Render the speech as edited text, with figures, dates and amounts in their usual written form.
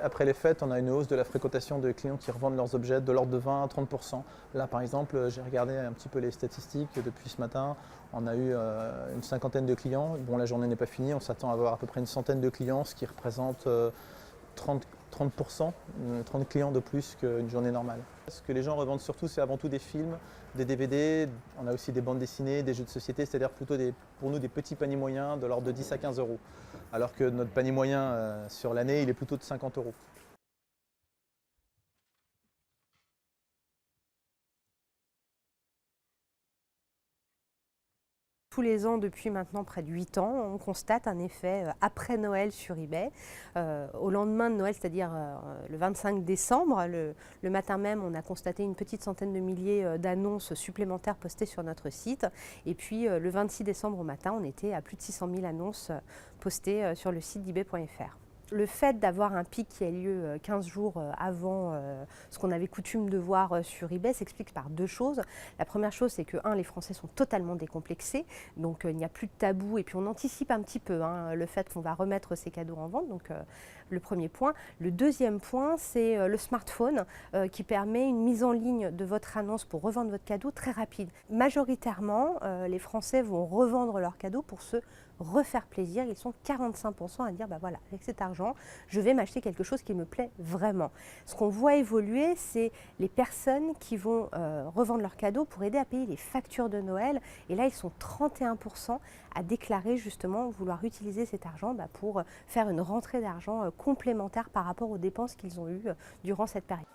Après les fêtes, on a une hausse de la fréquentation de clients qui revendent leurs objets de l'ordre de 20 à 30%. Là, par exemple, j'ai regardé un petit peu les statistiques depuis ce matin. On a eu une cinquantaine de clients. Bon, la journée n'est pas finie. On s'attend à avoir à peu près une centaine de clients, ce qui représente 30%, 30 clients de plus qu'une journée normale. Ce que les gens revendent surtout, c'est avant tout des films, des DVD. On a aussi des bandes dessinées, des jeux de société, c'est-à-dire plutôt pour nous des petits paniers moyens de l'ordre de 10 à 15 euros. Alors que notre panier moyen sur l'année, il est plutôt de 50 euros. Tous les ans, depuis maintenant près de 8 ans, on constate un effet après Noël sur eBay. Au lendemain de Noël, c'est-à-dire le 25 décembre, le matin même, on a constaté une petite centaine de milliers d'annonces supplémentaires postées sur notre site. Et puis le 26 décembre au matin, on était à plus de 600 000 annonces postées sur le site d'ebay.fr. Le fait d'avoir un pic qui a lieu 15 jours avant ce qu'on avait coutume de voir sur eBay s'explique par deux choses. La première chose, c'est que, les Français sont totalement décomplexés, donc il n'y a plus de tabou, et puis on anticipe un petit peu le fait qu'on va remettre ces cadeaux en vente, donc le premier point. Le deuxième point, c'est le smartphone qui permet une mise en ligne de votre annonce pour revendre votre cadeau très rapide. Majoritairement, les Français vont revendre leurs cadeaux pour se refaire plaisir. Ils sont 45% à dire voilà, avec cet argent, je vais m'acheter quelque chose qui me plaît vraiment. Ce qu'on voit évoluer, c'est les personnes qui vont revendre leurs cadeaux pour aider à payer les factures de Noël. Et là, ils sont 31% à déclarer justement vouloir utiliser cet argent pour faire une rentrée d'argent complémentaire par rapport aux dépenses qu'ils ont eues durant cette période.